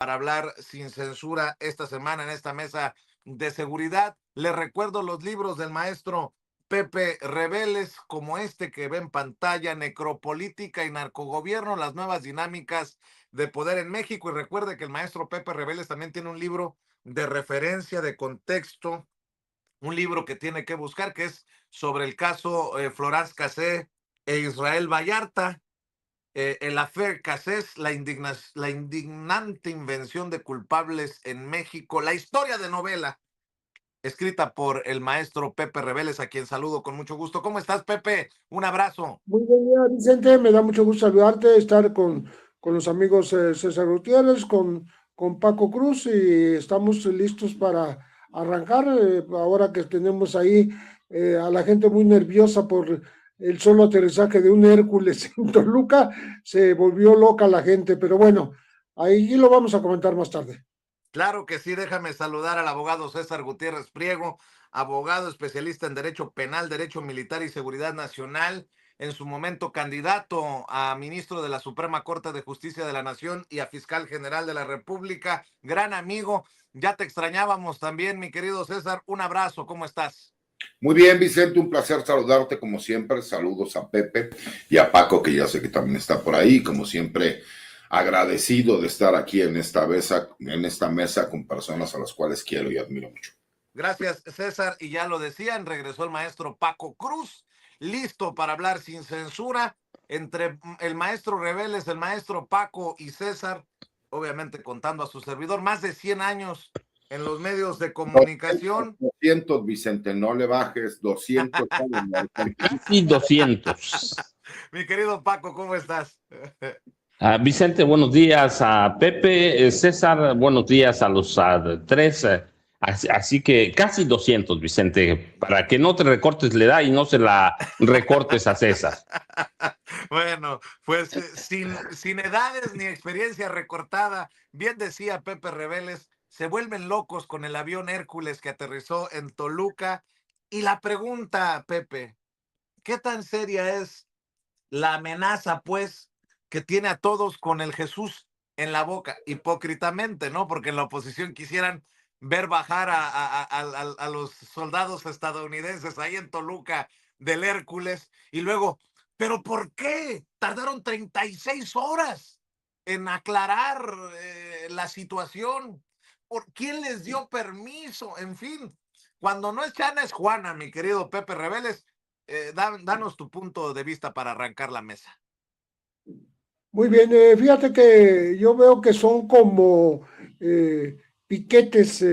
para hablar sin censura esta semana en esta mesa de seguridad. Les recuerdo los libros del maestro Pepe Reveles, como este que ve en pantalla, Necropolítica y Narcogobierno, las nuevas dinámicas de poder en México. Y recuerde que el maestro Pepe Reveles también tiene un libro de referencia, de contexto, un libro que tiene que buscar, que es sobre el caso Florence Cassé e Israel Vallarta. El affair Cassés, la indignante invención de culpables en México, la historia de novela escrita por el maestro Pepe Reveles, a quien saludo con mucho gusto. ¿Cómo estás, Pepe? Un abrazo. Muy bien, Vicente, me da mucho gusto saludarte, estar con los amigos César Gutiérrez, con Paco Cruz, y estamos listos para arrancar. Ahora que tenemos ahí a la gente muy nerviosa por el solo aterrizaje de un Hércules en Toluca, se volvió loca la gente, pero bueno, ahí lo vamos a comentar más tarde. Claro que sí, déjame saludar al abogado César Gutiérrez Priego, abogado especialista en Derecho Penal, Derecho Militar y Seguridad Nacional, en su momento candidato a ministro de la Suprema Corte de Justicia de la Nación y a fiscal general de la República. Gran amigo, ya te extrañábamos también, mi querido César. Un abrazo, ¿cómo estás? Muy bien, Vicente, un placer saludarte como siempre. Saludos a Pepe y a Paco, que ya sé que también está por ahí. Como siempre, agradecido de estar aquí en esta mesa con personas a las cuales quiero y admiro mucho. Gracias, César. Y ya lo decían, regresó el maestro Paco Cruz, listo para hablar sin censura. Entre el maestro Reveles, el maestro Paco y César, obviamente contando a su servidor, más de 100 años en los medios de comunicación. 200, Vicente, no le bajes, 200. Y 200. Mi querido Paco, ¿cómo estás? Vicente, buenos días. A Pepe, César, buenos días a los tres. Así que casi 200, Vicente, para que no te recortes la edad y no se la recortes a César. Bueno, pues sin edades ni experiencia recortada, bien decía Pepe Reveles, se vuelven locos con el avión Hércules que aterrizó en Toluca. Y la pregunta, Pepe, ¿qué tan seria es la amenaza, pues, que tiene a todos con el Jesús en la boca? Hipócritamente, ¿no? Porque en la oposición quisieran ver bajar a los soldados estadounidenses ahí en Toluca del Hércules y luego, ¿pero por qué? Tardaron 36 horas en aclarar la situación. ¿Por quién les dio permiso? En fin, cuando no es Chana es Juana, mi querido Pepe Reveles. Danos tu punto de vista para arrancar la mesa. Muy bien, fíjate que yo veo que son como piquetes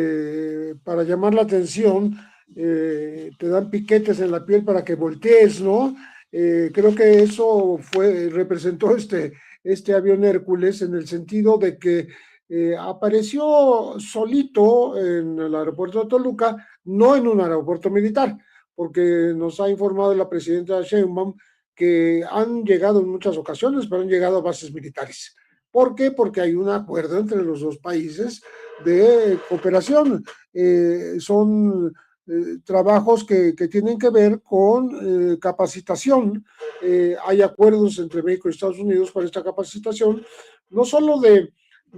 para llamar la atención, te dan piquetes en la piel para que voltees, ¿no? Creo que eso representó este avión Hércules, en el sentido de que apareció solito en el aeropuerto de Toluca, no en un aeropuerto militar, porque nos ha informado la presidenta Sheinbaum que han llegado en muchas ocasiones, pero han llegado a bases militares. ¿Por qué? Porque hay un acuerdo entre los dos países de cooperación. Son trabajos que tienen que ver con capacitación. Hay acuerdos entre México y Estados Unidos para esta capacitación, no solo de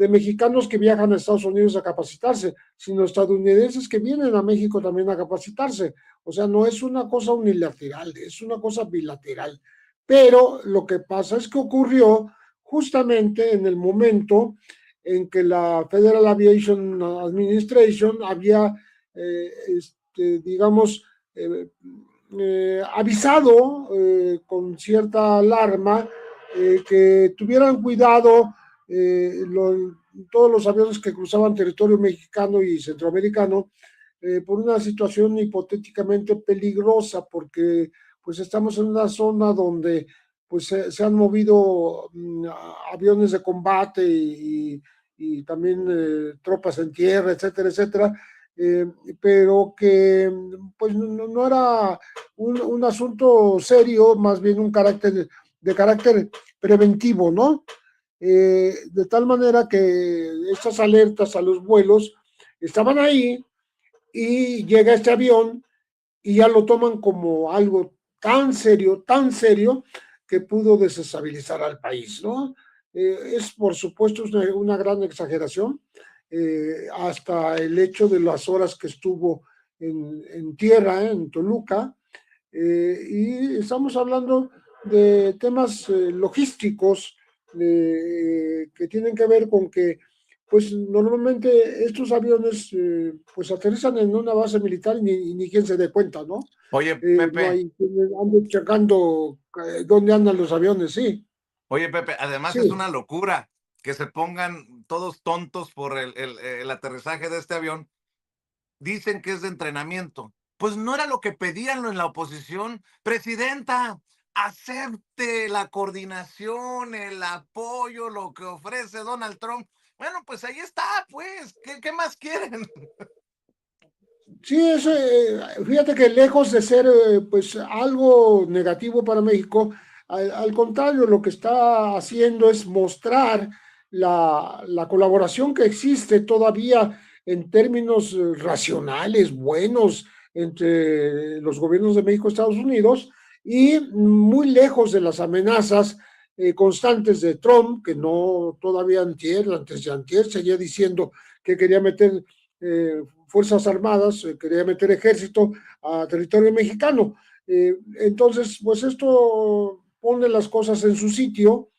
mexicanos que viajan a Estados Unidos a capacitarse, sino estadounidenses que vienen a México también a capacitarse. O sea, no es una cosa unilateral, es una cosa bilateral. Pero lo que pasa es que ocurrió justamente en el momento en que la Federal Aviation Administration había, digamos, avisado con cierta alarma que tuvieran cuidado todos los aviones que cruzaban territorio mexicano y centroamericano por una situación hipotéticamente peligrosa, porque pues estamos en una zona donde pues se han movido aviones de combate y también tropas en tierra, etcétera, etcétera, pero que pues no era un asunto serio, más bien un carácter de carácter preventivo, ¿no? De tal manera que estas alertas a los vuelos estaban ahí y llega este avión y ya lo toman como algo tan serio, que pudo desestabilizar al país, ¿no? Es, por supuesto, una gran exageración, hasta el hecho de las horas que estuvo en tierra, en Toluca, y estamos hablando de temas logísticos que tienen que ver con que, pues normalmente estos aviones pues aterrizan en una base militar y ni quien se dé cuenta, ¿no? Oye, No Pepe, hay quien ande checando dónde andan los aviones, sí, oye, Pepe, además es sí. una locura que se pongan todos tontos por el aterrizaje de este avión. Dicen que es de entrenamiento. Pues no era lo que pedían en la oposición. Presidenta, acepte la coordinación, el apoyo, lo que ofrece Donald Trump. Bueno, pues ahí está, pues. ¿Qué más quieren? Sí, fíjate que lejos de ser pues algo negativo para México, al contrario, lo que está haciendo es mostrar la colaboración que existe todavía en términos racionales, buenos, entre los gobiernos de México y Estados Unidos, y muy lejos de las amenazas constantes de Trump, que no todavía antes de antier, seguía diciendo que quería meter Fuerzas Armadas, quería meter ejército a territorio mexicano. Entonces, pues esto pone las cosas en su sitio,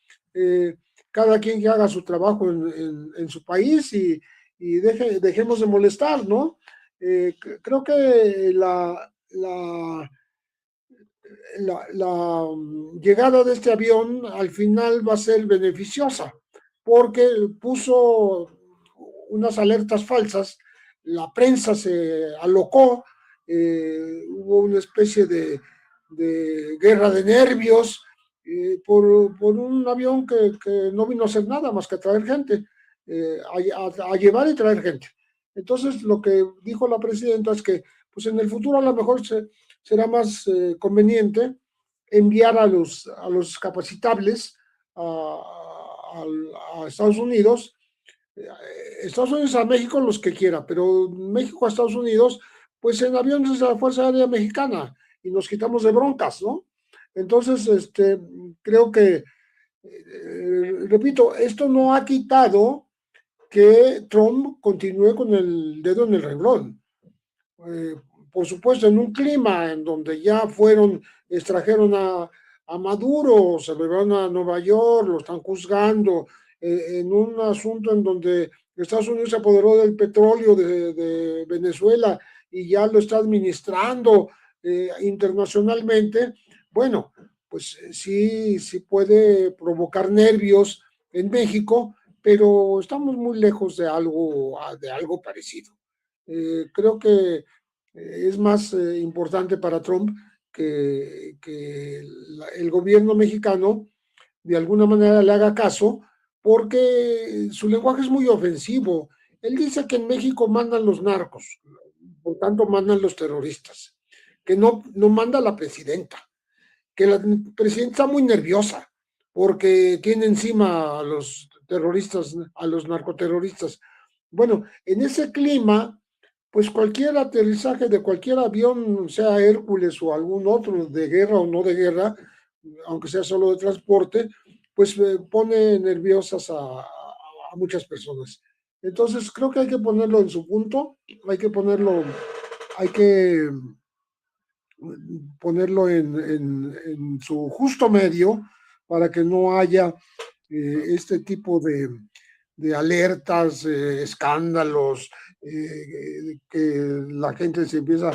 cada quien que haga su trabajo en su país y dejemos de molestar, ¿no? Creo que la llegada de este avión al final va a ser beneficiosa, porque puso unas alertas falsas, la prensa se alocó, hubo una especie de guerra de nervios por un avión que no vino a hacer nada más que a traer gente, a llevar y traer gente. Entonces, lo que dijo la presidenta es que pues en el futuro a lo mejor será más conveniente enviar a los capacitables a Estados Unidos, Estados Unidos a México los que quiera, pero México a Estados Unidos, pues en aviones de la Fuerza Aérea Mexicana y nos quitamos de broncas, ¿no? Entonces, creo que, repito, esto no ha quitado que Trump continúe con el dedo en el renglón. Eh, por supuesto, en un clima en donde ya extrajeron a Maduro, se lo llevaron a Nueva York, lo están juzgando, en un asunto en donde Estados Unidos se apoderó del petróleo de Venezuela y ya lo está administrando internacionalmente, bueno, pues sí puede provocar nervios en México, pero estamos muy lejos de algo parecido. Creo que es más importante para Trump que el gobierno mexicano de alguna manera le haga caso, porque su lenguaje es muy ofensivo. Él dice que en México mandan los narcos, por tanto mandan los terroristas, que no manda la presidenta, que la presidenta está muy nerviosa porque tiene encima a los terroristas, a los narcoterroristas. Bueno, en ese clima, pues cualquier aterrizaje de cualquier avión, sea Hércules o algún otro de guerra o no de guerra, aunque sea solo de transporte, pues pone nerviosas a muchas personas. Entonces creo que hay que ponerlo en su punto, hay que ponerlo en su justo medio para que no haya este tipo de alertas, escándalos, que la gente se empieza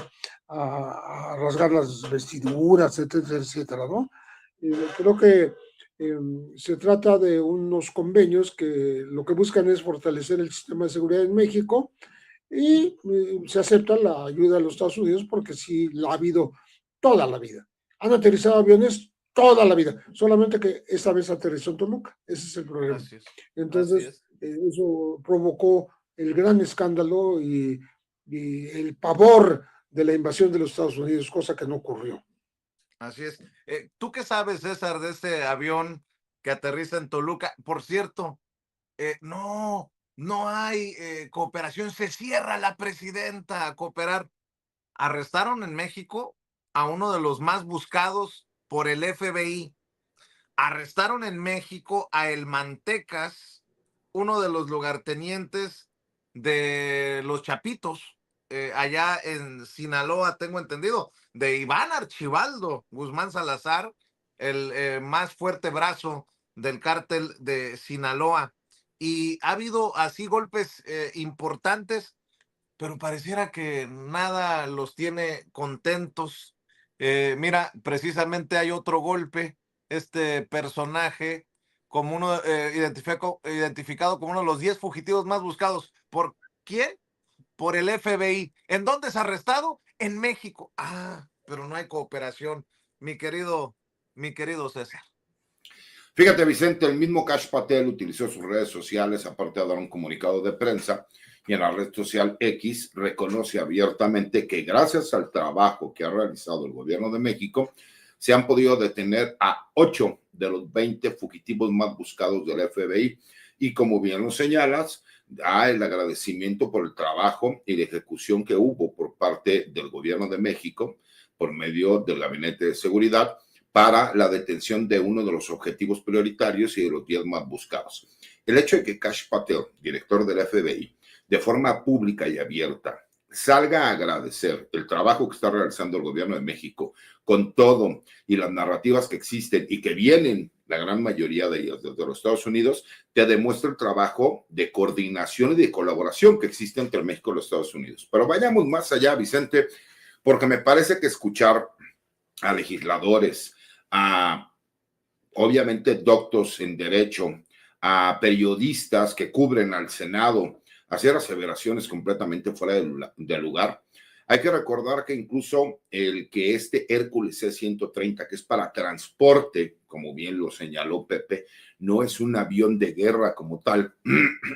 a rasgar las vestiduras, etcétera, etcétera, ¿no? Creo que se trata de unos convenios que lo que buscan es fortalecer el sistema de seguridad en México y se acepta la ayuda de los Estados Unidos porque sí la ha habido toda la vida. Han aterrizado aviones toda la vida, solamente que esta vez aterrizó en Toluca, ese es el problema. Así es. Así Entonces, es. eso provocó el gran escándalo y el pavor de la invasión de los Estados Unidos, cosa que no ocurrió. Así es. ¿Tú qué sabes, César, de este avión que aterriza en Toluca? Por cierto, no hay cooperación. Se cierra la presidenta a cooperar. Arrestaron en México a uno de los más buscados por el FBI. arrestaron en México a El Mantecas, uno de los lugartenientes de los Chapitos, allá en Sinaloa, tengo entendido, de Iván Archibaldo Guzmán Salazar, el más fuerte brazo del cártel de Sinaloa. Y ha habido así golpes importantes, pero pareciera que nada los tiene contentos. Mira, precisamente hay otro golpe, este personaje como uno identificado como uno de los 10 fugitivos más buscados. ¿Por quién? Por el FBI. ¿En dónde es arrestado? En México. Ah, pero no hay cooperación, mi querido César. Fíjate, Vicente, el mismo Kash Patel utilizó sus redes sociales, aparte de dar un comunicado de prensa, y en la red social X reconoce abiertamente que gracias al trabajo que ha realizado el gobierno de México, se han podido detener a 8 de los 20 fugitivos más buscados del FBI. Y como bien lo señalas, da el agradecimiento por el trabajo y la ejecución que hubo por parte del gobierno de México por medio del Gabinete de Seguridad para la detención de uno de los objetivos prioritarios y de los 10 más buscados. El hecho de que Kash Patel, director del FBI, de forma pública y abierta, salga a agradecer el trabajo que está realizando el gobierno de México con todo y las narrativas que existen y que vienen, la gran mayoría de ellas, desde los Estados Unidos, te demuestra el trabajo de coordinación y de colaboración que existe entre México y los Estados Unidos. Pero vayamos más allá, Vicente, porque me parece que escuchar a legisladores, a obviamente doctos en derecho, a periodistas que cubren al Senado, hacer aseveraciones completamente fuera de lugar. Hay que recordar que incluso el que este Hércules C-130, que es para transporte, como bien lo señaló Pepe, no es un avión de guerra como tal,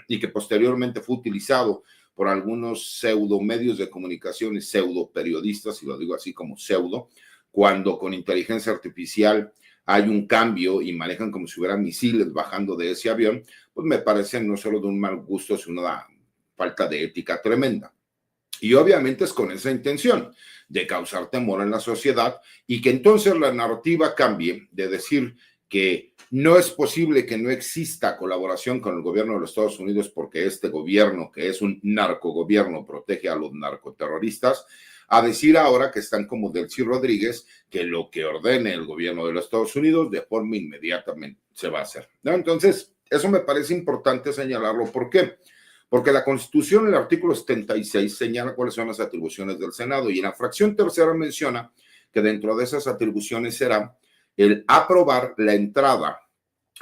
y que posteriormente fue utilizado por algunos pseudo medios de comunicación y pseudo periodistas, y lo digo así como pseudo, cuando con inteligencia artificial hay un cambio y manejan como si hubieran misiles bajando de ese avión, pues me parece no solo de un mal gusto, sino una falta de ética tremenda. Y obviamente es con esa intención de causar temor en la sociedad y que entonces la narrativa cambie de decir que no es posible que no exista colaboración con el gobierno de los Estados Unidos porque este gobierno, que es un narcogobierno, protege a los narcoterroristas, a decir ahora que están como Delcy Rodríguez, que lo que ordene el gobierno de los Estados Unidos de forma inmediata se va a hacer, ¿no? Entonces, eso me parece importante señalarlo. ¿Por qué? Porque la Constitución, en el artículo 76, señala cuáles son las atribuciones del Senado y en la fracción tercera menciona que dentro de esas atribuciones será el aprobar la entrada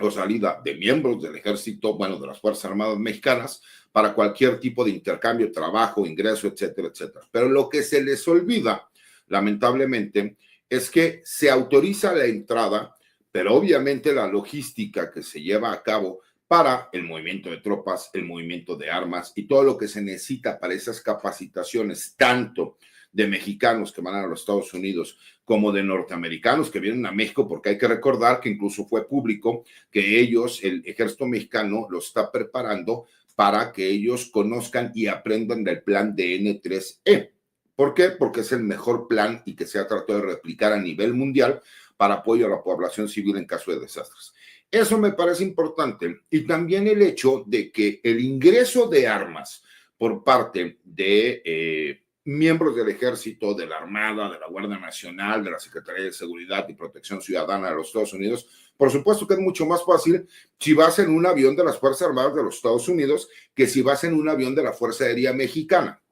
o salida de miembros del ejército, bueno, de las Fuerzas Armadas mexicanas, para cualquier tipo de intercambio, trabajo, ingreso, etcétera, etcétera. Pero lo que se les olvida, lamentablemente, es que se autoriza la entrada, pero obviamente la logística que se lleva a cabo para el movimiento de tropas, el movimiento de armas y todo lo que se necesita para esas capacitaciones, tanto de mexicanos que van a los Estados Unidos como de norteamericanos que vienen a México, porque hay que recordar que incluso fue público que ellos, el ejército mexicano, lo está preparando para que ellos conozcan y aprendan del plan de N3E. ¿Por qué? Porque es el mejor plan y que se ha tratado de replicar a nivel mundial para apoyo a la población civil en caso de desastres. Eso me parece importante. Y también el hecho de que el ingreso de armas por parte de miembros del Ejército, de la Armada, de la Guardia Nacional, de la Secretaría de Seguridad y Protección Ciudadana de los Estados Unidos, por supuesto que es mucho más fácil si vas en un avión de las Fuerzas Armadas de los Estados Unidos que si vas en un avión de la Fuerza Aérea Mexicana.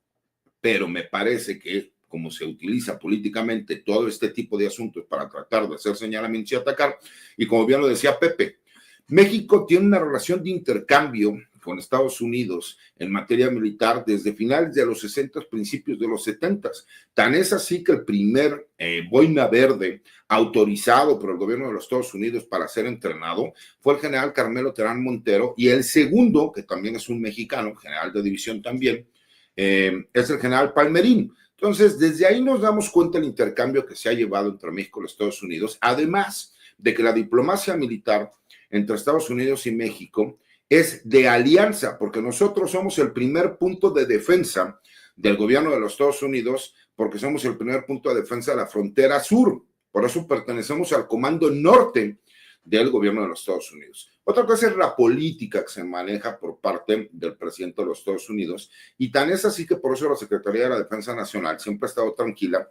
Pero me parece que como se utiliza políticamente todo este tipo de asuntos para tratar de hacer señalamientos y atacar, y como bien lo decía Pepe, México tiene una relación de intercambio con Estados Unidos en materia militar desde finales de los 60, principios de los 70. Tan es así que el primer boina verde autorizado por el gobierno de los Estados Unidos para ser entrenado fue el general Carmelo Terán Montero, y el segundo, que también es un mexicano, general de división también, es el general Palmerín. Entonces, desde ahí nos damos cuenta del intercambio que se ha llevado entre México y los Estados Unidos, además de que la diplomacia militar entre Estados Unidos y México es de alianza, porque nosotros somos el primer punto de defensa del gobierno de los Estados Unidos, porque somos el primer punto de defensa de la frontera sur. Por eso pertenecemos al Comando Norte del gobierno de los Estados Unidos. Otra cosa es la política que se maneja por parte del presidente de los Estados Unidos, y tan es así que por eso la Secretaría de la Defensa Nacional siempre ha estado tranquila,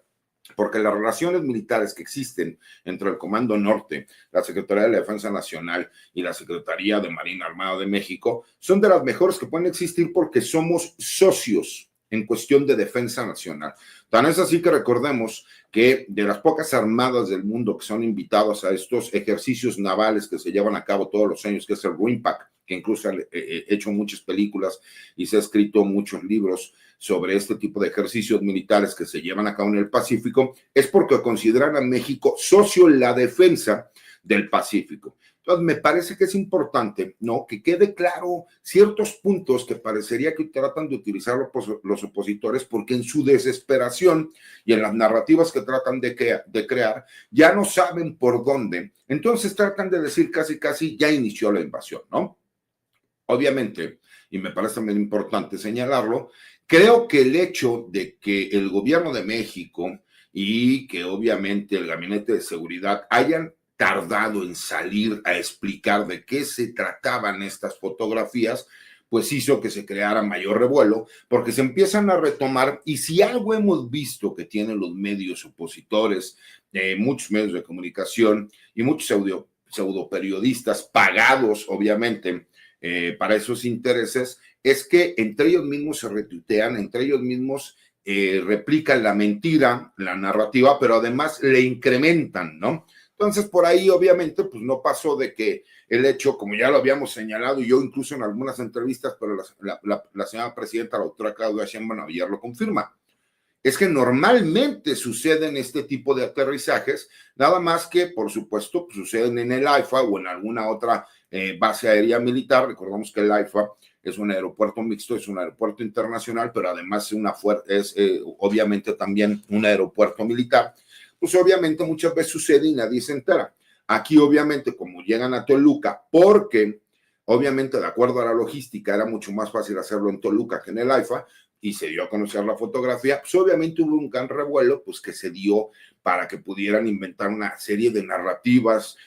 porque las relaciones militares que existen entre el Comando Norte, la Secretaría de la Defensa Nacional y la Secretaría de Marina Armada de México son de las mejores que pueden existir, porque somos socios en cuestión de defensa nacional. Tan es así que recordemos que de las pocas armadas del mundo que son invitados a estos ejercicios navales que se llevan a cabo todos los años, que es el RIMPAC, que incluso ha hecho muchas películas y se ha escrito muchos libros sobre este tipo de ejercicios militares que se llevan a cabo en el Pacífico, es porque consideran a México socio en la defensa del Pacífico. Entonces, me parece que es importante, ¿no?, que quede claro ciertos puntos que parecería que tratan de utilizar los opositores, porque en su desesperación y en las narrativas que tratan de crear, ya no saben por dónde. Entonces tratan de decir casi ya inició la invasión, ¿no? Obviamente, y me parece también importante señalarlo, creo que el hecho de que el gobierno de México y que obviamente el Gabinete de Seguridad hayan tardado en salir a explicar de qué se trataban estas fotografías, pues hizo que se creara mayor revuelo, porque se empiezan a retomar, y si algo hemos visto que tienen los medios opositores, muchos medios de comunicación y muchos pseudo periodistas pagados, obviamente, para esos intereses, es que entre ellos mismos se retuitean, entre ellos mismos replican la mentira, la narrativa, pero además le incrementan, ¿no? Entonces, por ahí, obviamente, pues no pasó de que el hecho, como ya lo habíamos señalado, y yo incluso en algunas entrevistas, pero la señora presidenta, la doctora Claudia Sheinbaum, ayer lo confirma, es que normalmente suceden este tipo de aterrizajes, nada más que, por supuesto, pues, suceden en el AIFA o en alguna otra base aérea militar. Recordamos que el AIFA es un aeropuerto mixto, es un aeropuerto internacional, pero además es obviamente también un aeropuerto militar. Pues obviamente muchas veces sucede y nadie se entera. Aquí obviamente como llegan a Toluca, porque obviamente de acuerdo a la logística era mucho más fácil hacerlo en Toluca que en el AIFA, y se dio a conocer la fotografía, pues obviamente hubo un gran revuelo, pues que se dio para que pudieran inventar una serie de narrativas,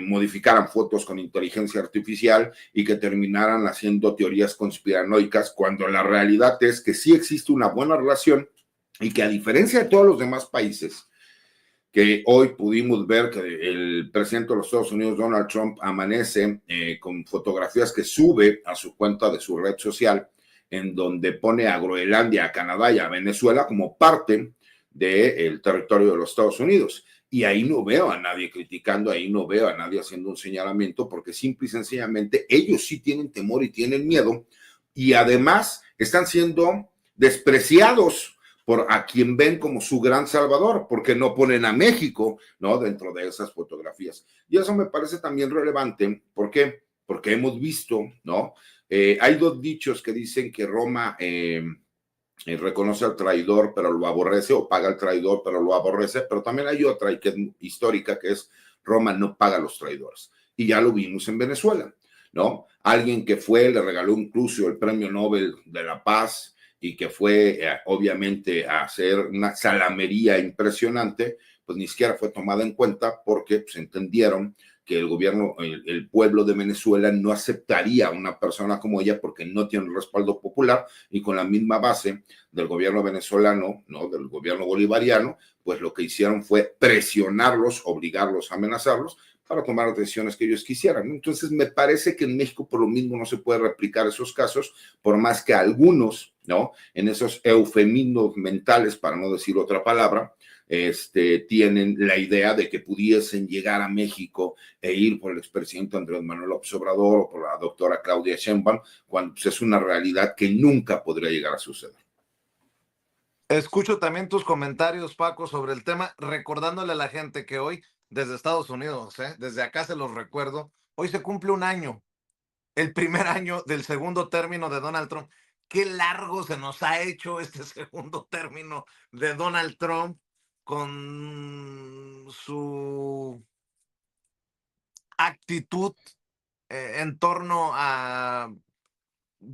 modificaran fotos con inteligencia artificial y que terminaran haciendo teorías conspiranoicas, cuando la realidad es que sí existe una buena relación, y que a diferencia de todos los demás países, que hoy pudimos ver que el presidente de los Estados Unidos, Donald Trump, amanece con fotografías que sube a su cuenta de su red social, en donde pone a Groenlandia, a Canadá y a Venezuela como parte del territorio de los Estados Unidos. Y ahí no veo a nadie criticando, ahí no veo a nadie haciendo un señalamiento, porque simple y sencillamente ellos sí tienen temor y tienen miedo, y además están siendo despreciados por a quien ven como su gran salvador, porque no ponen a México, ¿no?, dentro de esas fotografías. Y eso me parece también relevante. ¿Por qué? Porque hemos visto, ¿no? Hay dos dichos que dicen que Roma reconoce al traidor, pero lo aborrece, o paga al traidor, pero lo aborrece, pero también hay otra, y que es histórica, que es Roma no paga a los traidores. Y ya lo vimos en Venezuela, ¿no? Alguien que fue, le regaló incluso el Premio Nobel de la Paz, y que fue obviamente a hacer una salamería impresionante, pues ni siquiera fue tomada en cuenta, porque pues entendieron que el gobierno, el pueblo de Venezuela no aceptaría a una persona como ella, porque no tiene el respaldo popular, y con la misma base del gobierno venezolano, ¿no?, del gobierno bolivariano, pues lo que hicieron fue presionarlos, obligarlos, amenazarlos, para tomar las decisiones que ellos quisieran. Entonces, me parece que en México por lo mismo no se puede replicar esos casos, por más que algunos, ¿no?, en esos eufemismos mentales, para no decir otra palabra, tienen la idea de que pudiesen llegar a México e ir por el expresidente Andrés Manuel López Obrador o por la doctora Claudia Sheinbaum, cuando pues, es una realidad que nunca podría llegar a suceder. Escucho también tus comentarios, Paco, sobre el tema, recordándole a la gente que hoy, desde Estados Unidos, desde acá se los recuerdo, hoy se cumple un año, el primer año del segundo término de Donald Trump. Qué largo se nos ha hecho este segundo término de Donald Trump, con su actitud en torno a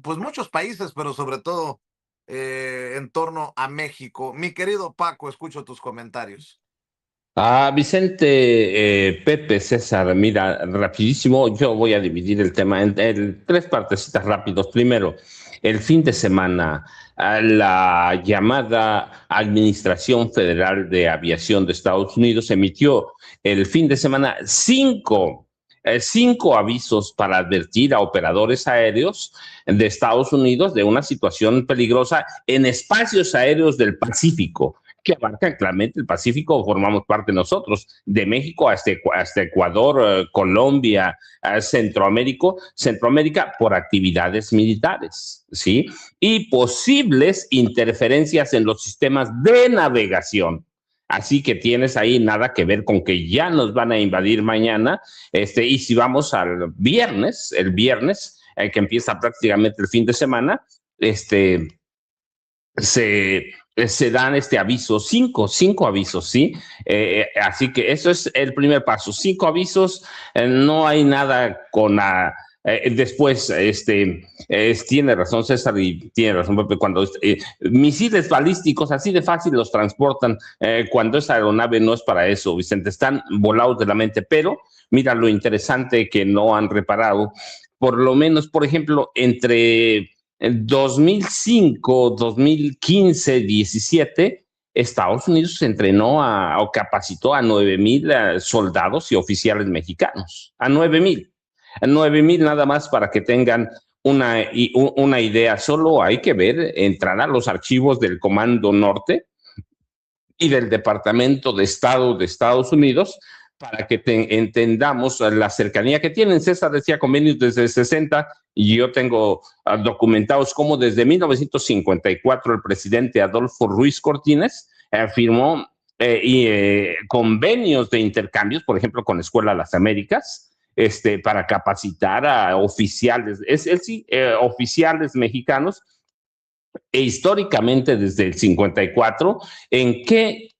pues muchos países, pero sobre todo en torno a México. Mi querido Paco, escucho tus comentarios. Pepe, César, mira, rapidísimo, yo voy a dividir el tema en tres partecitas rápidos. Primero, el fin de semana, la llamada Administración Federal de Aviación de Estados Unidos emitió el fin de semana cinco avisos para advertir a operadores aéreos de Estados Unidos de una situación peligrosa en espacios aéreos del Pacífico, que abarcan claramente el Pacífico, formamos parte nosotros, de México hasta Ecuador, Colombia, Centroamérica, por actividades militares, ¿sí? Y posibles interferencias en los sistemas de navegación. Así que tienes ahí nada que ver con que ya nos van a invadir mañana. Y si vamos al viernes, el viernes, que empieza prácticamente el fin de semana, se dan avisos, cinco avisos, ¿sí? Así que eso es el primer paso, 5 avisos, no hay nada con... después, tiene razón César y tiene razón Pepe, cuando misiles balísticos así de fácil los transportan, cuando esa aeronave no es para eso, Vicente, están volados de la mente, pero mira lo interesante que no han reparado, por lo menos, por ejemplo, entre en 2005, 2015, 17, Estados Unidos entrenó o capacitó a 9,000 soldados y oficiales mexicanos. A 9,000. A 9,000 nada más para que tengan una idea. Solo hay que ver, entrar a los archivos del Comando Norte y del Departamento de Estado de Estados Unidos para que entendamos la cercanía que tienen. César decía convenios desde el 60 y yo tengo documentados como desde 1954 el presidente Adolfo Ruiz Cortines firmó convenios de intercambios, por ejemplo, con Escuela de las Américas, para capacitar a oficiales, oficiales mexicanos, e históricamente desde el 54, ¿en qué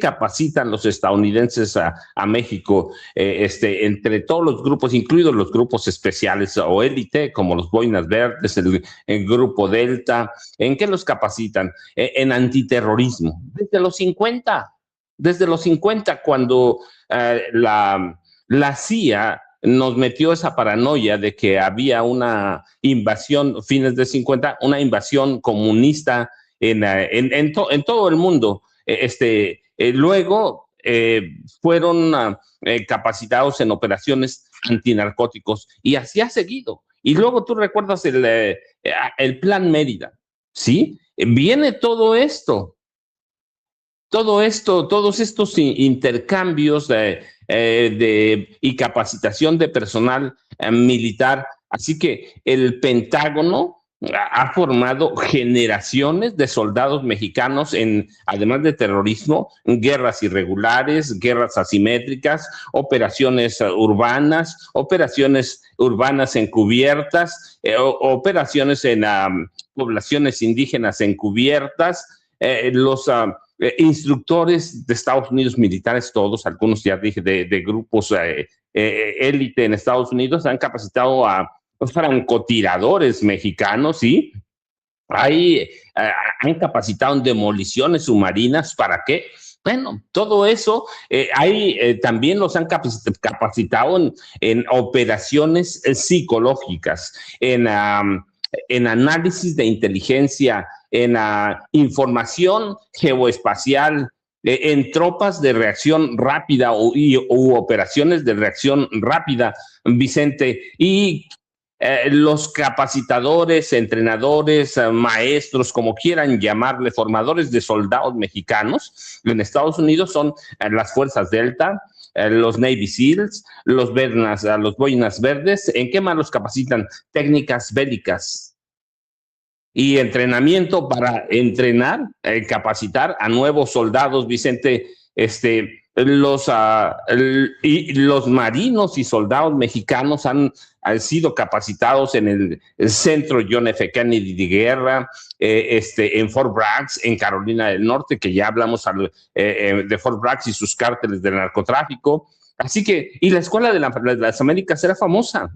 capacitan los estadounidenses a México? Entre todos los grupos, incluidos los grupos especiales o élite, como los Boinas Verdes, el Grupo Delta, ¿en qué los capacitan? En antiterrorismo, desde los 50, cuando la CIA nos metió esa paranoia de que había una invasión, fines de 50, una invasión comunista en todo el mundo. Luego fueron capacitados en operaciones antinarcóticos y así ha seguido. Y luego tú recuerdas el Plan Mérida, ¿sí? Viene todo esto, todos estos intercambios y capacitación de personal militar. Así que el Pentágono ha formado generaciones de soldados mexicanos además de terrorismo, guerras irregulares, guerras asimétricas, operaciones urbanas encubiertas, operaciones en poblaciones indígenas encubiertas, los instructores de Estados Unidos militares, todos, algunos ya dije, de grupos élite en Estados Unidos, han capacitado a francotiradores mexicanos, ¿sí? Han capacitado en demoliciones submarinas, ¿para qué? Bueno, todo eso, también los han capacitado en operaciones psicológicas, en análisis de inteligencia, en información geoespacial, en tropas de reacción rápida u operaciones de reacción rápida, Vicente, y los capacitadores, entrenadores, maestros, como quieran llamarle, formadores de soldados mexicanos en Estados Unidos son las Fuerzas Delta, los Navy SEALs, los Boinas Verdes. ¿En qué más los capacitan? Técnicas bélicas y entrenamiento para entrenar, capacitar a nuevos soldados, Vicente. Los marinos y soldados mexicanos han sido capacitados en el Centro John F. Kennedy de Guerra, en Fort Bragg, en Carolina del Norte, que ya hablamos de Fort Bragg y sus cárteles del narcotráfico. Así que, y la Escuela de las Américas era famosa.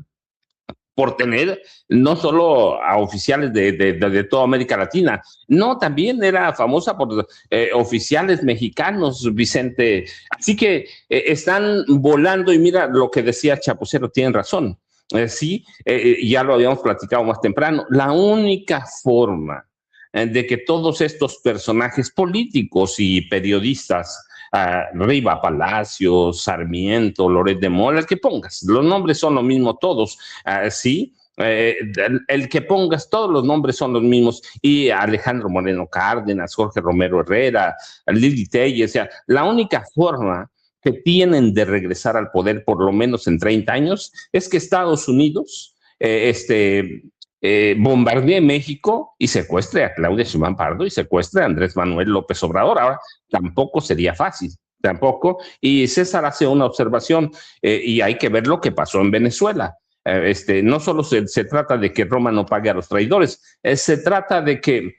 por tener no solo a oficiales de toda América Latina, no, también era famosa por oficiales mexicanos, Vicente. Así que están volando y mira lo que decía Chapucero, tienen razón. Sí, ya lo habíamos platicado más temprano, la única forma de que todos estos personajes políticos y periodistas, Riva Palacios, Sarmiento, Loret de Mola, el que pongas, los nombres son lo mismo todos, ¿sí? El que pongas, todos los nombres son los mismos, y Alejandro Moreno Cárdenas, Jorge Romero Herrera, Lili Telles, o sea, la única forma que tienen de regresar al poder, por lo menos en 30 años, es que Estados Unidos bombardee México y secuestre a Claudia Sheinbaum Pardo y secuestre a Andrés Manuel López Obrador. Ahora, tampoco sería fácil, tampoco. Y César hace una observación y hay que ver lo que pasó en Venezuela. No solo se trata de que Roma no pague a los traidores, se trata de que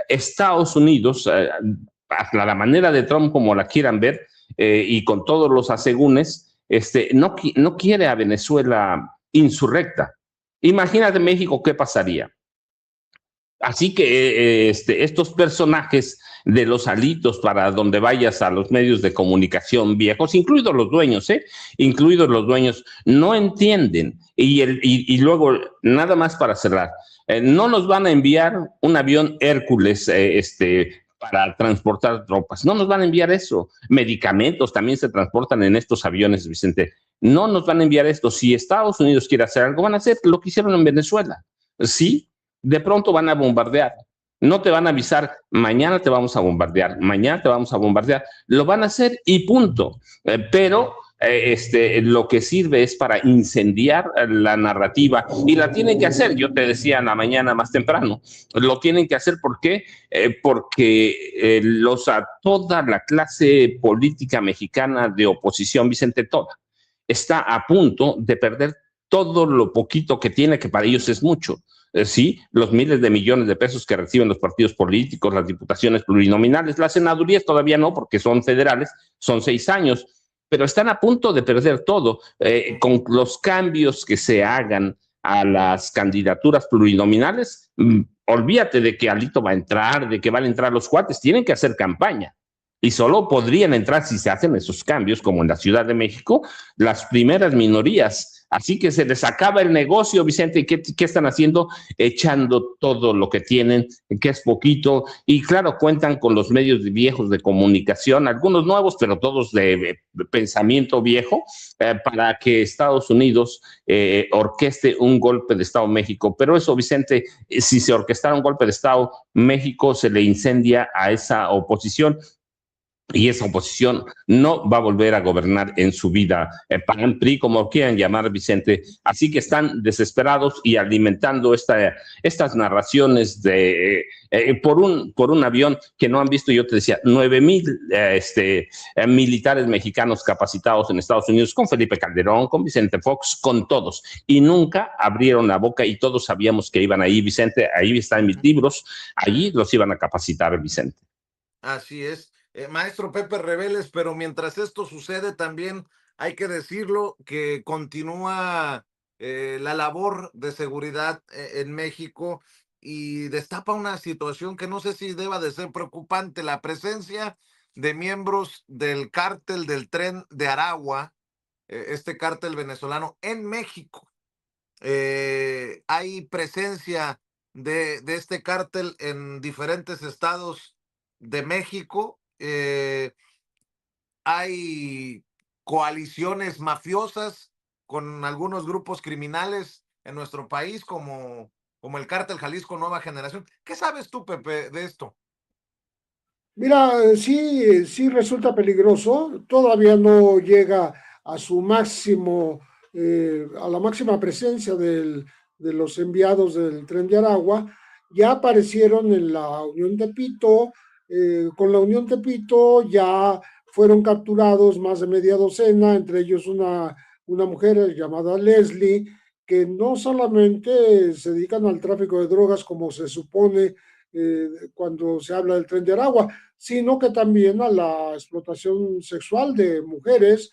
Estados Unidos, a la manera de Trump como la quieran ver, y con todos los asegúnes, no quiere a Venezuela insurrecta. Imagínate México, ¿qué pasaría? Así que estos personajes de los alitos para donde vayas a los medios de comunicación viejos, incluidos los dueños, incluidos los dueños, no entienden. Y luego, nada más para cerrar, no nos van a enviar un avión Hércules para transportar tropas, no nos van a enviar eso. Medicamentos también se transportan en estos aviones, Vicente. No nos van a enviar esto. Si Estados Unidos quiere hacer algo, van a hacer lo que hicieron en Venezuela. Sí, de pronto van a bombardear. No te van a avisar, mañana te vamos a bombardear, mañana te vamos a bombardear. Lo van a hacer y punto. Pero lo que sirve es para incendiar la narrativa y la tienen que hacer. Yo te decía en la mañana más temprano, lo tienen que hacer. ¿Por qué? Porque toda la clase política mexicana de oposición, Vicente, toda, está a punto de perder todo lo poquito que tiene, que para ellos es mucho. Sí, los miles de millones de pesos que reciben los partidos políticos, las diputaciones plurinominales, las senadurías todavía no, porque son federales, son 6 años, pero están a punto de perder todo. Con los cambios que se hagan a las candidaturas plurinominales, olvídate de que Alito va a entrar, de que van a entrar los cuates, tienen que hacer campaña. Y solo podrían entrar, si se hacen esos cambios, como en la Ciudad de México, las primeras minorías. Así que se les acaba el negocio, Vicente. ¿Y qué están haciendo? Echando todo lo que tienen, que es poquito. Y claro, cuentan con los medios viejos de comunicación, algunos nuevos, pero todos de pensamiento viejo, para que Estados Unidos orqueste un golpe de Estado en México. Pero eso, Vicente, si se orquestara un golpe de Estado, México se le incendia a esa oposición. Y esa oposición no va a volver a gobernar en su vida, PAN, PRI, como quieran llamar, Vicente. Así que están desesperados y alimentando estas narraciones por un avión que no han visto. Yo te decía, 9,000 militares mexicanos capacitados en Estados Unidos, con Felipe Calderón, con Vicente Fox, con todos. Y nunca abrieron la boca y todos sabíamos que iban ahí, Vicente. Ahí están en mis libros, allí los iban a capacitar, Vicente. Así es. Maestro Pepe Reveles, pero mientras esto sucede también hay que decirlo que continúa la labor de seguridad en México y destapa una situación que no sé si deba de ser preocupante, la presencia de miembros del cártel del Tren de Aragua, este cártel venezolano en México. Hay presencia de este cártel en diferentes estados de México. Hay coaliciones mafiosas con algunos grupos criminales en nuestro país, como el Cártel Jalisco Nueva Generación. ¿Qué sabes tú, Pepe, de esto? Mira, sí resulta peligroso, todavía no llega a su máximo, a la máxima presencia de los enviados del Tren de Aragua. Ya aparecieron en la Unión Tepito, con la Unión Tepito ya fueron capturados más de media docena, entre ellos una mujer llamada Leslie, que no solamente se dedican al tráfico de drogas como se supone cuando se habla del Tren de Aragua, sino que también a la explotación sexual de mujeres,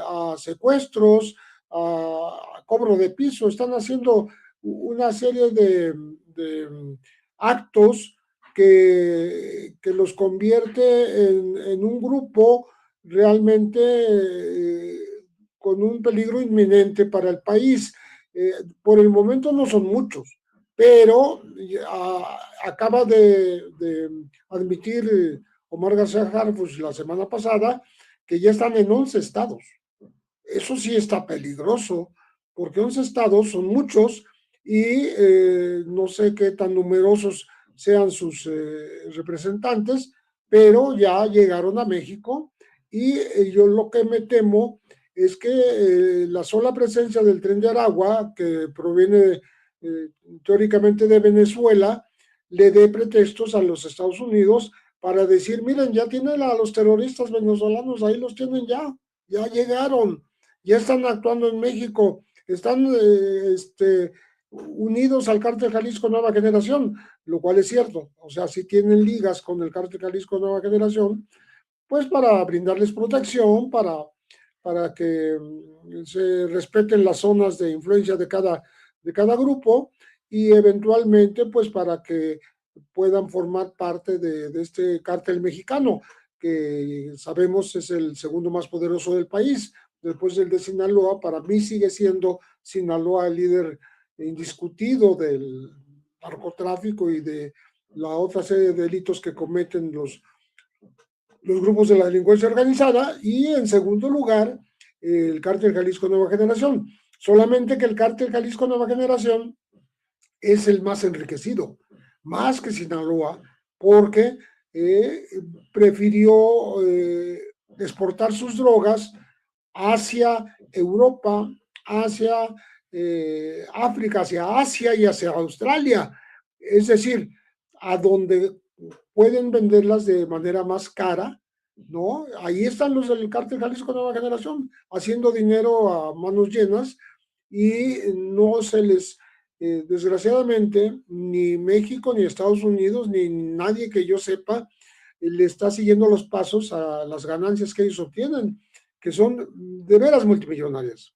a secuestros, a cobro de piso, están haciendo una serie de actos que los convierte en un grupo realmente con un peligro inminente para el país. Por el momento no son muchos, pero acaba de admitir Omar García Harfuch la semana pasada que ya están en 11 estados. Eso sí está peligroso, porque 11 estados son muchos y no sé qué tan numerosos sean sus representantes, pero ya llegaron a México y yo lo que me temo es que la sola presencia del Tren de Aragua, que proviene teóricamente de Venezuela, le dé pretextos a los Estados Unidos para decir, miren, ya tienen a los terroristas venezolanos, ahí los tienen ya llegaron, ya están actuando en México, están unidos al Cártel Jalisco Nueva Generación, lo cual es cierto, o sea, si tienen ligas con el Cártel Jalisco Nueva Generación, pues para brindarles protección, para que se respeten las zonas de influencia de cada grupo y eventualmente pues para que puedan formar parte de este cártel mexicano, que sabemos es el segundo más poderoso del país, después del de Sinaloa. Para mí sigue siendo Sinaloa el líder indiscutido del narcotráfico y de la otra serie de delitos que cometen los grupos de la delincuencia organizada, y en segundo lugar, el Cártel Jalisco Nueva Generación. Solamente que el Cártel Jalisco Nueva Generación es el más enriquecido, más que Sinaloa, porque prefirió exportar sus drogas hacia Europa, hacia África, hacia Asia y hacia Australia. Es decir, a donde pueden venderlas de manera más cara, ¿no? Ahí están los del Cártel Jalisco Nueva Generación haciendo dinero a manos llenas y no se les, desgraciadamente, ni México, ni Estados Unidos, ni nadie que yo sepa, le está siguiendo los pasos a las ganancias que ellos obtienen, que son de veras multimillonarias,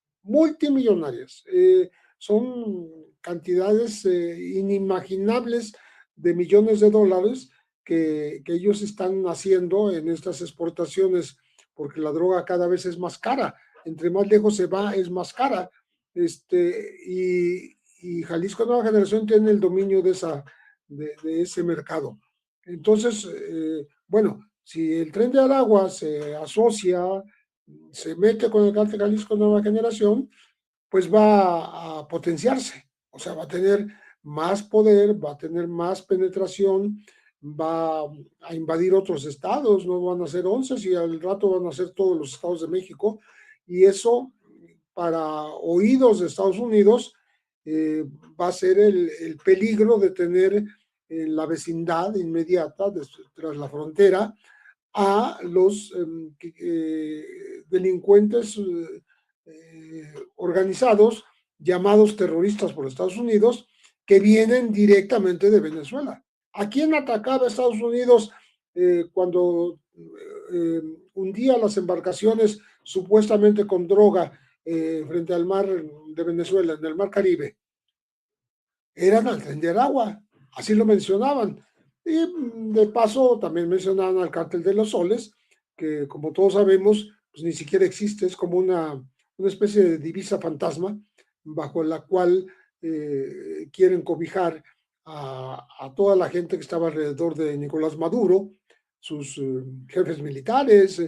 son cantidades inimaginables de millones de dólares que ellos están haciendo en estas exportaciones, porque la droga cada vez es más cara, entre más lejos se va es más cara, y Jalisco Nueva Generación tiene el dominio de ese mercado. Entonces, bueno, si el Tren de Aragua se asocia, se mete con el Cártel Jalisco Nueva Generación, pues va a potenciarse, o sea, va a tener más poder, va a tener más penetración, va a invadir otros estados, no van a ser 11, y al rato van a ser todos los estados de México, y eso para oídos de Estados Unidos va a ser el peligro de tener en la vecindad inmediata, tras la frontera, a los delincuentes organizados llamados terroristas por Estados Unidos, que vienen directamente de Venezuela. ¿A quién atacaba Estados Unidos cuando hundía las embarcaciones supuestamente con droga frente al mar de Venezuela, en el mar Caribe? Eran al Tren de Aragua, así lo mencionaban. Y de paso también mencionaban al Cártel de los Soles, que como todos sabemos, pues ni siquiera existe, es como una especie de divisa fantasma bajo la cual quieren cobijar a toda la gente que estaba alrededor de Nicolás Maduro, sus jefes militares,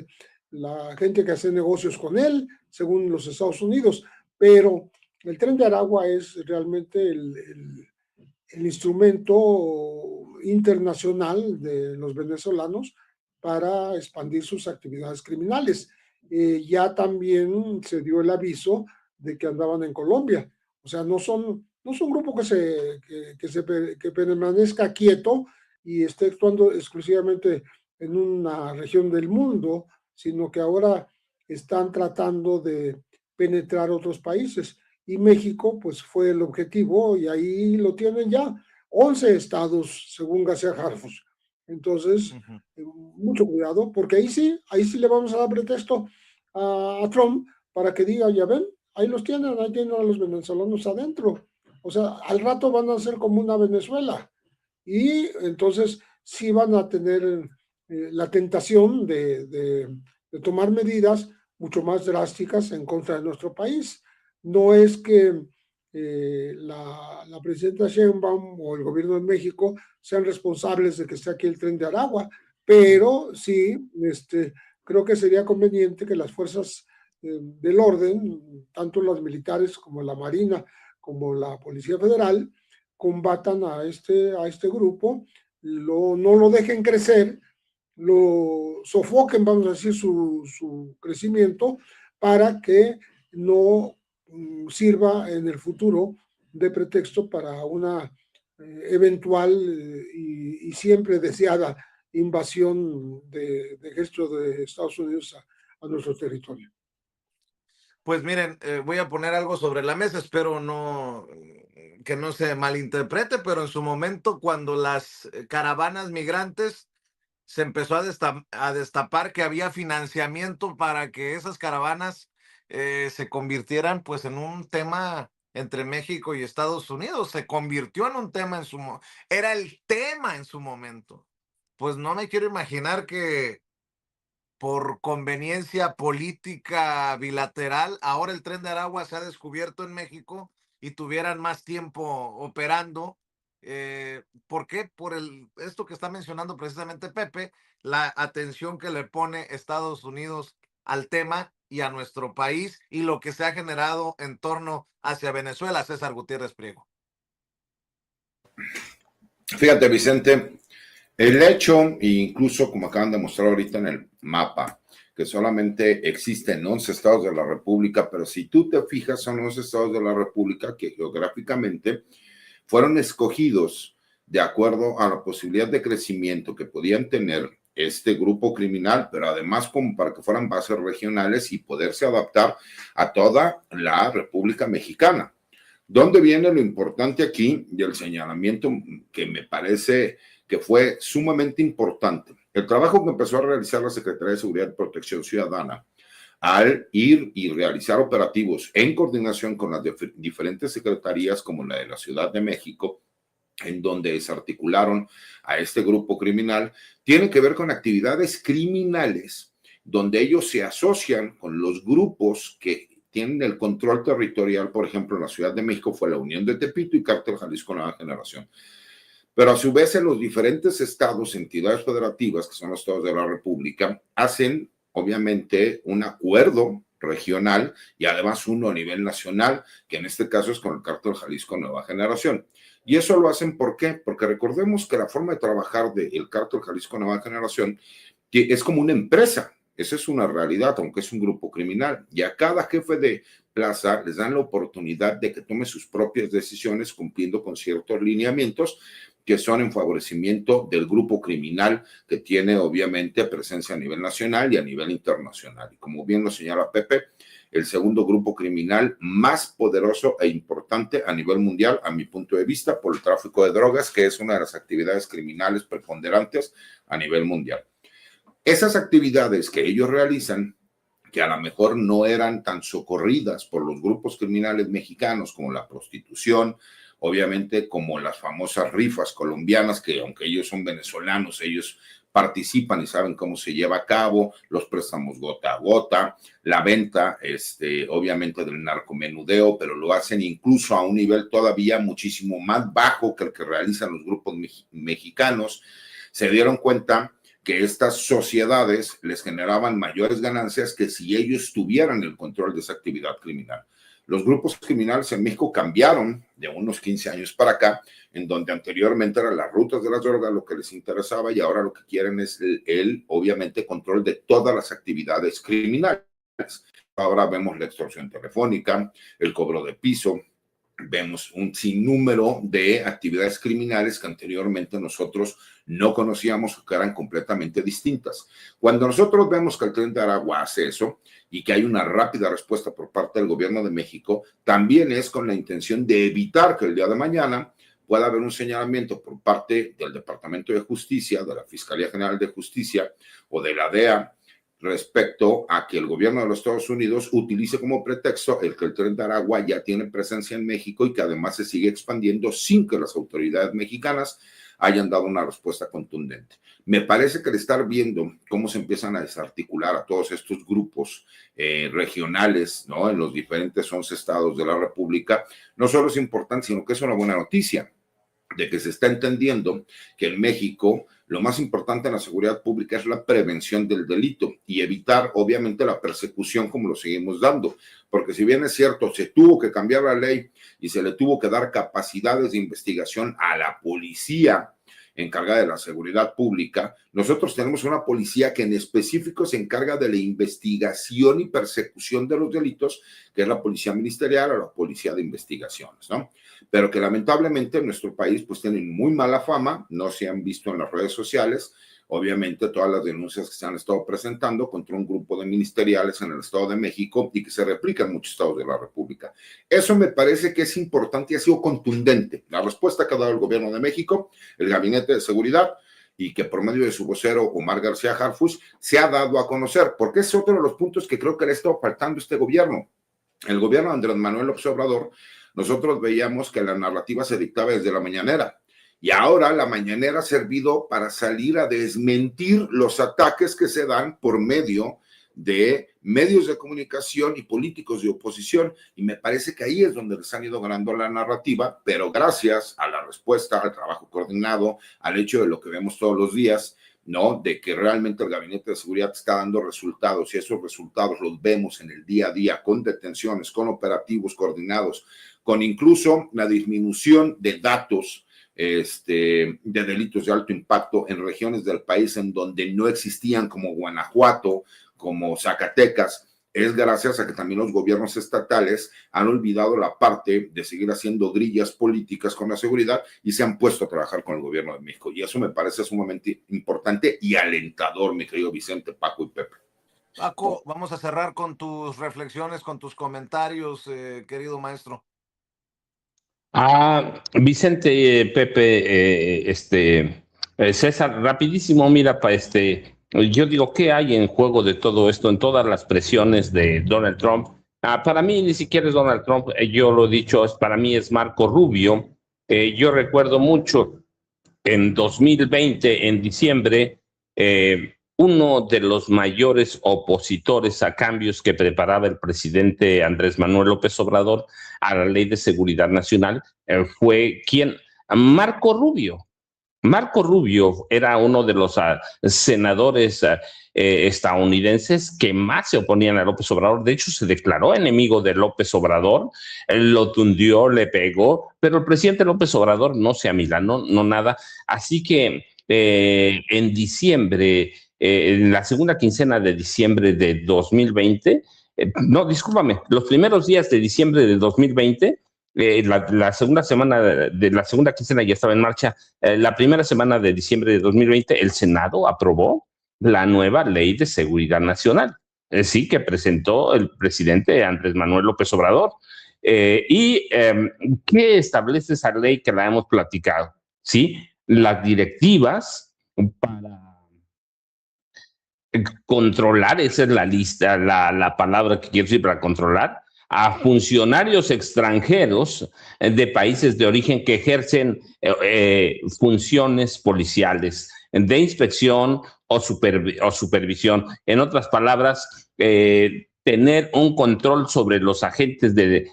la gente que hace negocios con él, según los Estados Unidos. Pero el Tren de Aragua es realmente el instrumento internacional de los venezolanos para expandir sus actividades criminales. Ya también se dio el aviso de que andaban en Colombia. O sea, no son un grupo que permanezca quieto y esté actuando exclusivamente en una región del mundo, sino que ahora están tratando de penetrar otros países. Y México, pues fue el objetivo, y ahí lo tienen ya, 11 estados, según García Harfuch. Entonces, mucho cuidado, porque ahí sí le vamos a dar pretexto a Trump para que diga, ya ven, ahí los tienen, ahí tienen a los venezolanos adentro. O sea, al rato van a ser como una Venezuela. Y entonces sí van a tener la tentación de tomar medidas mucho más drásticas en contra de nuestro país. No es que la presidenta Sheinbaum o el gobierno de México sean responsables de que esté aquí el Tren de Aragua, pero sí, creo que sería conveniente que las fuerzas del orden, tanto las militares como la Marina, como la Policía Federal, combatan a este grupo, no lo dejen crecer, lo sofoquen, vamos a decir, su crecimiento para que no sirva en el futuro de pretexto para una eventual y siempre deseada invasión de ejército de Estados Unidos a nuestro territorio. Pues miren, voy a poner algo sobre la mesa, espero que no se malinterprete, pero en su momento cuando las caravanas migrantes se empezó a destapar que había financiamiento para que esas caravanas se convirtieran pues en un tema entre México y Estados Unidos, se convirtió en un tema era el tema en su momento. Pues no me quiero imaginar que por conveniencia política bilateral, ahora el Tren de Aragua se ha descubierto en México y tuvieran más tiempo operando. ¿Por qué? Por esto que está mencionando precisamente Pepe, la atención que le pone Estados Unidos al tema y a nuestro país y lo que se ha generado en torno hacia Venezuela. César Gutiérrez Priego. Fíjate, Vicente, el hecho, incluso como acaban de mostrar ahorita en el mapa, que solamente existen 11 estados de la República, pero si tú te fijas, son 11 estados de la República que geográficamente fueron escogidos de acuerdo a la posibilidad de crecimiento que podían tener este grupo criminal, pero además como para que fueran bases regionales y poderse adaptar a toda la República Mexicana. ¿Dónde viene lo importante aquí y el señalamiento que me parece que fue sumamente importante? El trabajo que empezó a realizar la Secretaría de Seguridad y Protección Ciudadana al ir y realizar operativos en coordinación con las diferentes secretarías como la de la Ciudad de México, en donde desarticularon a este grupo criminal, tiene que ver con actividades criminales, donde ellos se asocian con los grupos que tienen el control territorial. Por ejemplo, en la Ciudad de México fue la Unión de Tepito y Cártel Jalisco Nueva Generación. Pero a su vez en los diferentes estados, entidades federativas, que son los estados de la República, hacen obviamente un acuerdo regional y además uno a nivel nacional, que en este caso es con el Cártel Jalisco Nueva Generación. Y eso lo hacen, ¿por qué? Porque recordemos que la forma de trabajar del Cártel Jalisco Nueva Generación es como una empresa. Esa es una realidad, aunque es un grupo criminal. Y a cada jefe de plaza les dan la oportunidad de que tome sus propias decisiones cumpliendo con ciertos lineamientos que son en favorecimiento del grupo criminal que tiene obviamente presencia a nivel nacional y a nivel internacional. Y como bien lo señala Pepe, el segundo grupo criminal más poderoso e importante a nivel mundial, a mi punto de vista, por el tráfico de drogas, que es una de las actividades criminales preponderantes a nivel mundial. Esas actividades que ellos realizan, que a lo mejor no eran tan socorridas por los grupos criminales mexicanos como la prostitución, obviamente como las famosas rifas colombianas, que aunque ellos son venezolanos, ellos participan y saben cómo se lleva a cabo, los préstamos gota a gota, la venta, obviamente del narcomenudeo, pero lo hacen incluso a un nivel todavía muchísimo más bajo que el que realizan los grupos mexicanos. Se dieron cuenta que estas sociedades les generaban mayores ganancias que si ellos tuvieran el control de esa actividad criminal. Los grupos criminales en México cambiaron de unos 15 años para acá, en donde anteriormente eran las rutas de las drogas lo que les interesaba y ahora lo que quieren es obviamente, control de todas las actividades criminales. Ahora vemos la extorsión telefónica, el cobro de piso, vemos un sinnúmero de actividades criminales que anteriormente nosotros no conocíamos o que eran completamente distintas. Cuando nosotros vemos que el Tren de Aragua hace eso y que hay una rápida respuesta por parte del gobierno de México, también es con la intención de evitar que el día de mañana pueda haber un señalamiento por parte del Departamento de Justicia, de la Fiscalía General de Justicia o de la DEA respecto a que el gobierno de los Estados Unidos utilice como pretexto el que el Tren de Aragua ya tiene presencia en México y que además se sigue expandiendo sin que las autoridades mexicanas hayan dado una respuesta contundente. Me parece que al estar viendo cómo se empiezan a desarticular a todos estos grupos regionales, ¿no?, en los diferentes 11 estados de la República, no solo es importante, sino que es una buena noticia de que se está entendiendo que en México lo más importante en la seguridad pública es la prevención del delito y evitar, obviamente, la persecución como lo seguimos dando. Porque si bien es cierto, se tuvo que cambiar la ley y se le tuvo que dar capacidades de investigación a la policía encargada de la seguridad pública, nosotros tenemos una policía que en específico se encarga de la investigación y persecución de los delitos, que es la policía ministerial o la policía de investigaciones, ¿no? Pero que lamentablemente en nuestro país pues tienen muy mala fama, no se han visto en las redes sociales, obviamente todas las denuncias que se han estado presentando contra un grupo de ministeriales en el Estado de México y que se replican en muchos estados de la República. Eso me parece que es importante y ha sido contundente la respuesta que ha dado el gobierno de México, el Gabinete de Seguridad, y que por medio de su vocero Omar García Harfuch se ha dado a conocer, porque es otro de los puntos que creo que le ha estado faltando a este gobierno. El gobierno de Andrés Manuel López Obrador, nosotros veíamos que la narrativa se dictaba desde la mañanera, y ahora la mañanera ha servido para salir a desmentir los ataques que se dan por medio de medios de comunicación y políticos de oposición, y me parece que ahí es donde les han ido ganando la narrativa, pero gracias a la respuesta, al trabajo coordinado, al hecho de lo que vemos todos los días, ¿no?, de que realmente el Gabinete de Seguridad está dando resultados, y esos resultados los vemos en el día a día, con detenciones, con operativos coordinados, con incluso la disminución de datos de delitos de alto impacto en regiones del país en donde no existían, como Guanajuato, como Zacatecas. Es gracias a que también los gobiernos estatales han olvidado la parte de seguir haciendo grillas políticas con la seguridad y se han puesto a trabajar con el gobierno de México. Y eso me parece sumamente importante y alentador, mi querido Vicente, Paco y Pepe. Paco, vamos a cerrar con tus reflexiones, con tus comentarios, querido maestro. Vicente, Pepe, César, rapidísimo, mira, yo digo, ¿qué hay en juego de todo esto, en todas las presiones de Donald Trump? Para mí ni siquiera es Donald Trump, yo lo he dicho, para mí es Marco Rubio. Yo recuerdo mucho en 2020, en diciembre, uno de los mayores opositores a cambios que preparaba el presidente Andrés Manuel López Obrador a la Ley de Seguridad Nacional fue ¿quién? Marco Rubio. Marco Rubio era uno de los senadores estadounidenses que más se oponían a López Obrador. De hecho, se declaró enemigo de López Obrador, lo tundió, le pegó, pero el presidente López Obrador no se amilanó, no nada. Así que en diciembre, en la segunda quincena de diciembre de 2020, no, discúlpame, los primeros días de diciembre de 2020, la segunda semana de la segunda quincena ya estaba en marcha. La primera semana de diciembre de 2020, el Senado aprobó la nueva Ley de Seguridad Nacional, sí, que presentó el presidente Andrés Manuel López Obrador. ¿Qué establece esa ley que la hemos platicado? Sí, las directivas para controlar, esa es la lista, la palabra que quiero decir, para controlar a funcionarios extranjeros de países de origen que ejercen funciones policiales de inspección o supervisión. En otras palabras, tener un control sobre los agentes de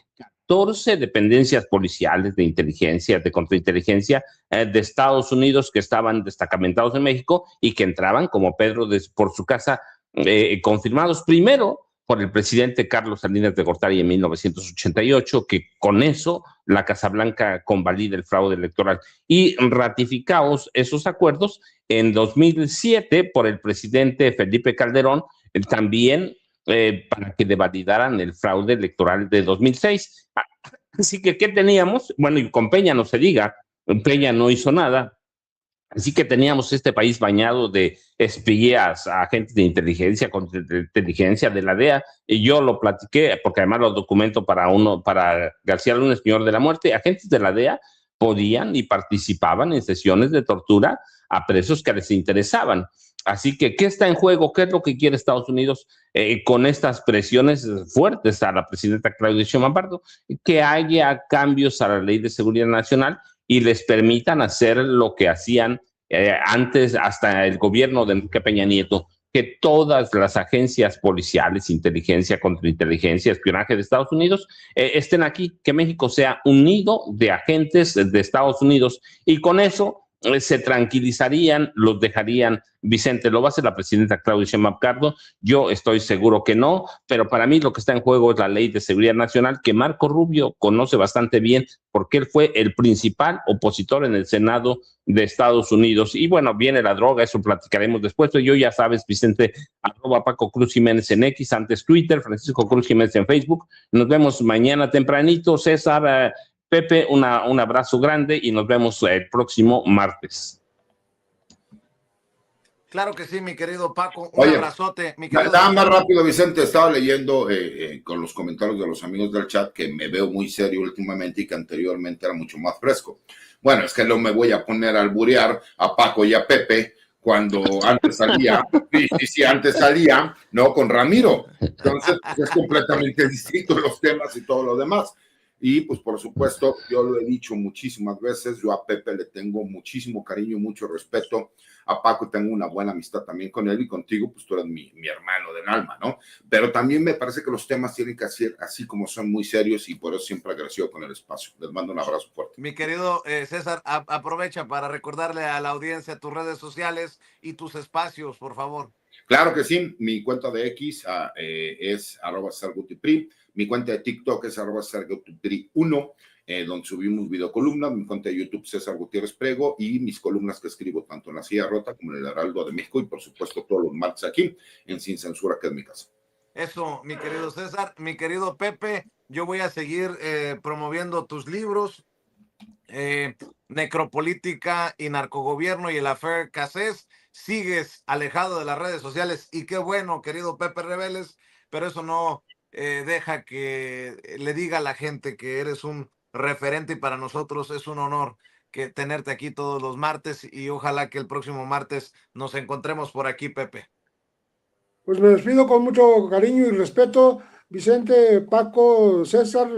14 dependencias policiales de inteligencia, de contrainteligencia de Estados Unidos que estaban destacamentados en México y que entraban como Pedro por su casa, confirmados primero por el presidente Carlos Salinas de Gortari en 1988, que con eso la Casa Blanca convalida el fraude electoral, y ratificados esos acuerdos en 2007 por el presidente Felipe Calderón, también para que devalidaran el fraude electoral de 2006. Así que, ¿qué teníamos? Bueno, y con Peña no se diga, Peña no hizo nada. Así que teníamos este país bañado de espías, agentes de inteligencia, contrainteligencia de la DEA, y yo lo platiqué, porque además lo documento para García Luna, Señor de la Muerte. Agentes de la DEA podían y participaban en sesiones de tortura a presos que les interesaban. Así que, ¿qué está en juego? ¿Qué es lo que quiere Estados Unidos con estas presiones fuertes a la presidenta Claudia Sheinbaum Pardo? Que haya cambios a la Ley de Seguridad Nacional y les permitan hacer lo que hacían antes, hasta el gobierno de Enrique Peña Nieto, que todas las agencias policiales, inteligencia, contrainteligencia, espionaje de Estados Unidos estén aquí, que México sea un nido de agentes de Estados Unidos, y con eso se tranquilizarían, los dejarían. Vicente, ¿lo va a hacer la presidenta Claudia Sheinbaum Pardo? Yo estoy seguro que no, pero para mí lo que está en juego es la Ley de Seguridad Nacional, que Marco Rubio conoce bastante bien, porque él fue el principal opositor en el Senado de Estados Unidos. Y bueno, viene la droga, eso platicaremos después. Pero yo, ya sabes, Vicente, @ Paco Cruz Jiménez en X, antes Twitter, Francisco Cruz Jiménez en Facebook. Nos vemos mañana tempranito. César, Pepe, un abrazo grande y nos vemos el próximo martes. Claro que sí, mi querido Paco. Un Oye, abrazote, mi querido. nada más rápido, Vicente. Estaba leyendo con los comentarios de los amigos del chat que me veo muy serio últimamente y que anteriormente era mucho más fresco. Bueno, es que no me voy a poner a alburear a Paco y a Pepe cuando antes salía, antes salía, ¿no? Con Ramiro. Entonces, pues, es completamente distinto los temas y todo lo demás. Y pues por supuesto, yo lo he dicho muchísimas veces, yo a Pepe le tengo muchísimo cariño y mucho respeto. A Paco tengo una buena amistad también con él, y contigo pues tú eres mi hermano del alma, ¿no? Pero también me parece que los temas tienen que ser así como son, muy serios, y por eso siempre agradecido con el espacio. Les mando un abrazo fuerte. Mi querido César, aprovecha para recordarle a la audiencia tus redes sociales y tus espacios, por favor. Claro que sí, mi cuenta de X es @CesarGutiPri, mi cuenta de TikTok es @CesarGutiPri1, donde subimos videocolumnas, mi cuenta de YouTube César Gutiérrez Prego, y mis columnas que escribo tanto en La Silla Rota como en el Heraldo de México, y por supuesto todos los martes aquí en Sin Censura, que es mi casa. Eso, mi querido César. Mi querido Pepe, yo voy a seguir promoviendo tus libros, Necropolítica y Narcogobierno y el Affair Cassés. Sigues alejado de las redes sociales, y qué bueno, querido Pepe Reveles, pero eso no deja que le diga a la gente que eres un referente, y para nosotros es un honor que tenerte aquí todos los martes, y ojalá que el próximo martes nos encontremos por aquí, Pepe. Pues me despido con mucho cariño y respeto, Vicente, Paco, César,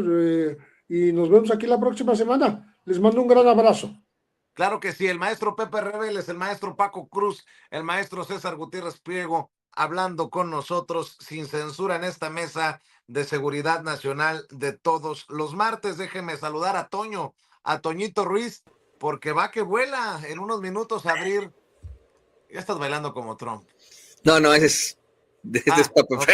y nos vemos aquí la próxima semana. Les mando un gran abrazo. Claro que sí, el maestro Pepe Reveles, el maestro Paco Cruz, el maestro César Gutiérrez Priego, hablando con nosotros sin censura en esta mesa de seguridad nacional de todos los martes. Déjeme saludar a Toño, a Toñito Ruiz, porque va que vuela en unos minutos a abrir. Ya estás bailando como Trump. No, ese es, Ah, Paco. ok.